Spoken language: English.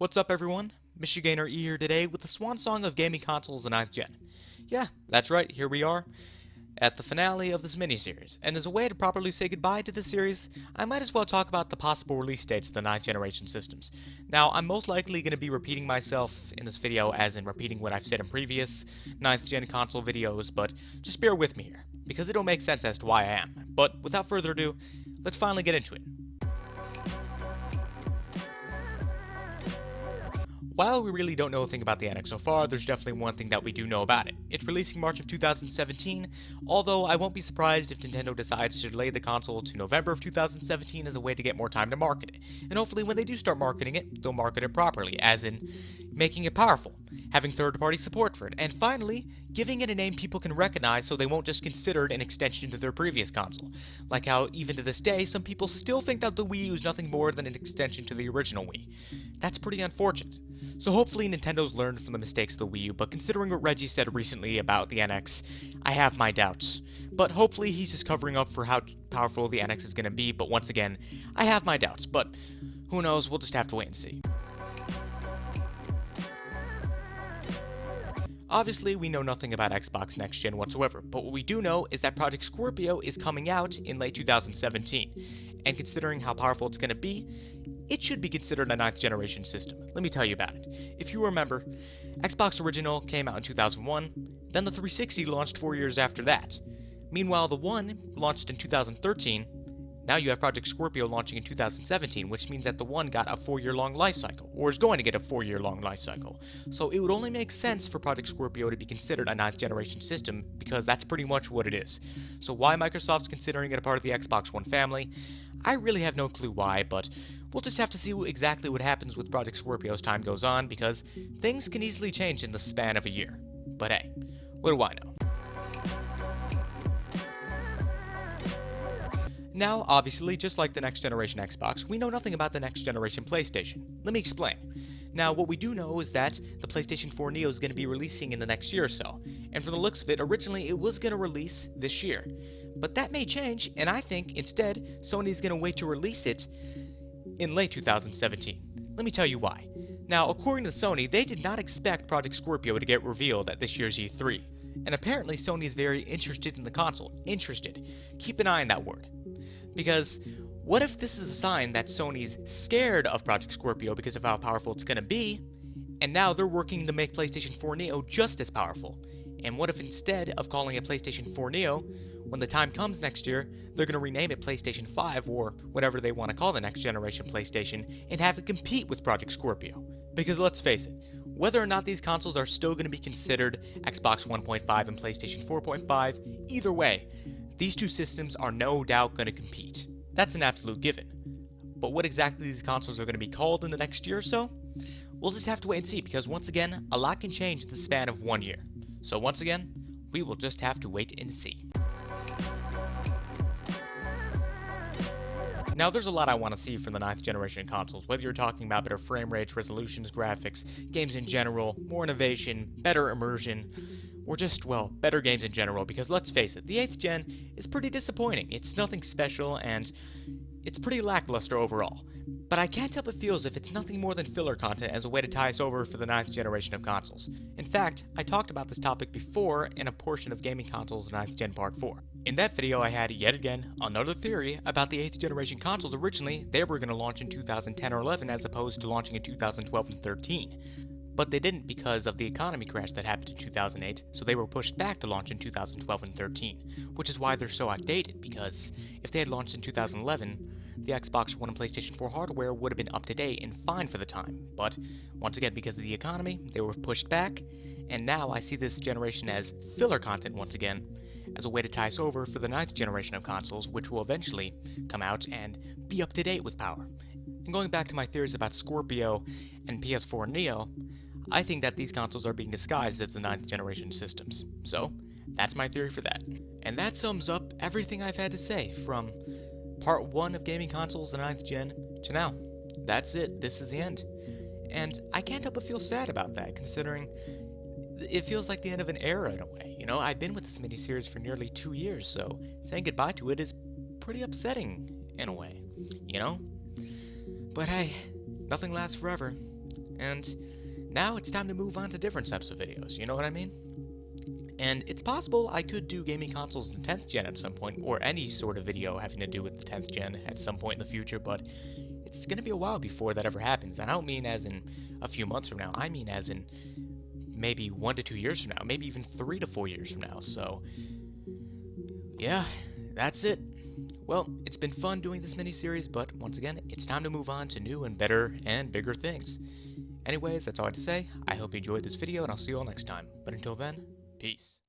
What's up everyone? MichiganerE here today with the swan song of gaming consoles in 9th gen. Yeah, that's right, here we are, at the finale of this mini-series, and as a way to properly say goodbye to this series, I might as well talk about the possible release dates of the 9th generation systems. Now, I'm most likely going to be repeating myself in this video as in repeating what I've said in previous 9th gen console videos, but just bear with me here, because it'll make sense as to why I am. But without further ado, let's finally get into it. While we really don't know a thing about the NX so far, there's definitely one thing that we do know about it. It's releasing March of 2017, although I won't be surprised if Nintendo decides to delay the console to November of 2017 as a way to get more time to market it. And hopefully when they do start marketing it, they'll market it properly, as in making it powerful, having third-party support for it, and finally, giving it a name people can recognize so they won't just consider it an extension to their previous console. Like how, even to this day, some people still think that the Wii U is nothing more than an extension to the original Wii. That's pretty unfortunate. So hopefully Nintendo's learned from the mistakes of the Wii U, but considering what Reggie said recently about the NX, I have my doubts. But hopefully he's just covering up for how powerful the NX is going to be, but once again, I have my doubts, but who knows, we'll just have to wait and see. Obviously, we know nothing about Xbox Next Gen whatsoever, but what we do know is that Project Scorpio is coming out in late 2017, and considering how powerful it's going to be, it should be considered a 9th generation system. Let me tell you about it. If you remember, Xbox Original came out in 2001, then the 360 launched 4 years after that. Meanwhile, the One launched in 2013, now you have Project Scorpio launching in 2017, which means that the One got a 4-year-long life cycle, or is going to get a 4-year-long life cycle. So it would only make sense for Project Scorpio to be considered a 9th generation system, because that's pretty much what it is. So why Microsoft's considering it a part of the Xbox One family, I really have no clue why, but we'll just have to see exactly what happens with Project Scorpio as time goes on, because things can easily change in the span of a year. But hey, what do I know? Now, obviously, just like the next generation Xbox, we know nothing about the next generation PlayStation. Let me explain. Now, what we do know is that the PlayStation 4 Neo is going to be releasing in the next year or so, and from the looks of it, originally it was going to release this year. But that may change, and I think, instead, Sony is going to wait to release it in late 2017. Let me tell you why. Now, according to Sony, they did not expect Project Scorpio to get revealed at this year's E3, and apparently Sony is very interested in the console. Interested. Keep an eye on that word. Because what if this is a sign that Sony's scared of Project Scorpio because of how powerful it's going to be, and now they're working to make PlayStation 4 Neo just as powerful? And what if instead of calling it PlayStation 4 Neo, when the time comes next year, they're going to rename it PlayStation 5 or whatever they want to call the next generation PlayStation and have it compete with Project Scorpio? Because let's face it, whether or not these consoles are still going to be considered Xbox 1.5 and PlayStation 4.5, either way, these two systems are no doubt going to compete. That's an absolute given. But what exactly these consoles are going to be called in the next year or so? We'll just have to wait and see, because once again, a lot can change in the span of 1 year. So once again, we will just have to wait and see. Now, there's a lot I want to see from the 9th generation consoles, whether you're talking about better frame rates, resolutions, graphics, games in general, more innovation, better immersion, or just, well, better games in general, because let's face it, the 8th gen is pretty disappointing. It's nothing special, and it's pretty lackluster overall. But I can't help but feel as if it's nothing more than filler content as a way to tie us over for the 9th generation of consoles. In fact, I talked about this topic before in a portion of Gaming Consoles 9th Gen Part 4. In that video I had, yet again, another theory about the 8th generation consoles. Originally, they were going to launch in 2010 or 11 as opposed to launching in 2012 and 13. But they didn't because of the economy crash that happened in 2008, so they were pushed back to launch in 2012 and 13, which is why they're so outdated, because if they had launched in 2011, the Xbox One and PlayStation 4 hardware would have been up to date and fine for the time. But once again, because of the economy, they were pushed back, and now I see this generation as filler content once again, as a way to tie us over for the 9th generation of consoles, which will eventually come out and be up to date with power. And going back to my theories about Scorpio and PS4 Neo, I think that these consoles are being disguised as the 9th generation systems. So, that's my theory for that. And that sums up everything I've had to say from Part 1 of Gaming Consoles the 9th gen to now. That's it, this is the end. And I can't help but feel sad about that, considering it feels like the end of an era in a way. You know, I've been with this miniseries for nearly 2 years, so saying goodbye to it is pretty upsetting in a way, you know? But hey, nothing lasts forever. And now it's time to move on to different types of videos, you know what I mean? And it's possible I could do gaming consoles in 10th gen at some point, or any sort of video having to do with the 10th gen at some point in the future, but it's gonna be a while before that ever happens. And I don't mean as in a few months from now, I mean as in maybe 1 to 2 years from now, maybe even 3 to 4 years from now. So, yeah, that's it. Well, it's been fun doing this mini-series, but once again, it's time to move on to new and better and bigger things. Anyways, that's all I had to say. I hope you enjoyed this video, and I'll see you all next time. But until then, peace.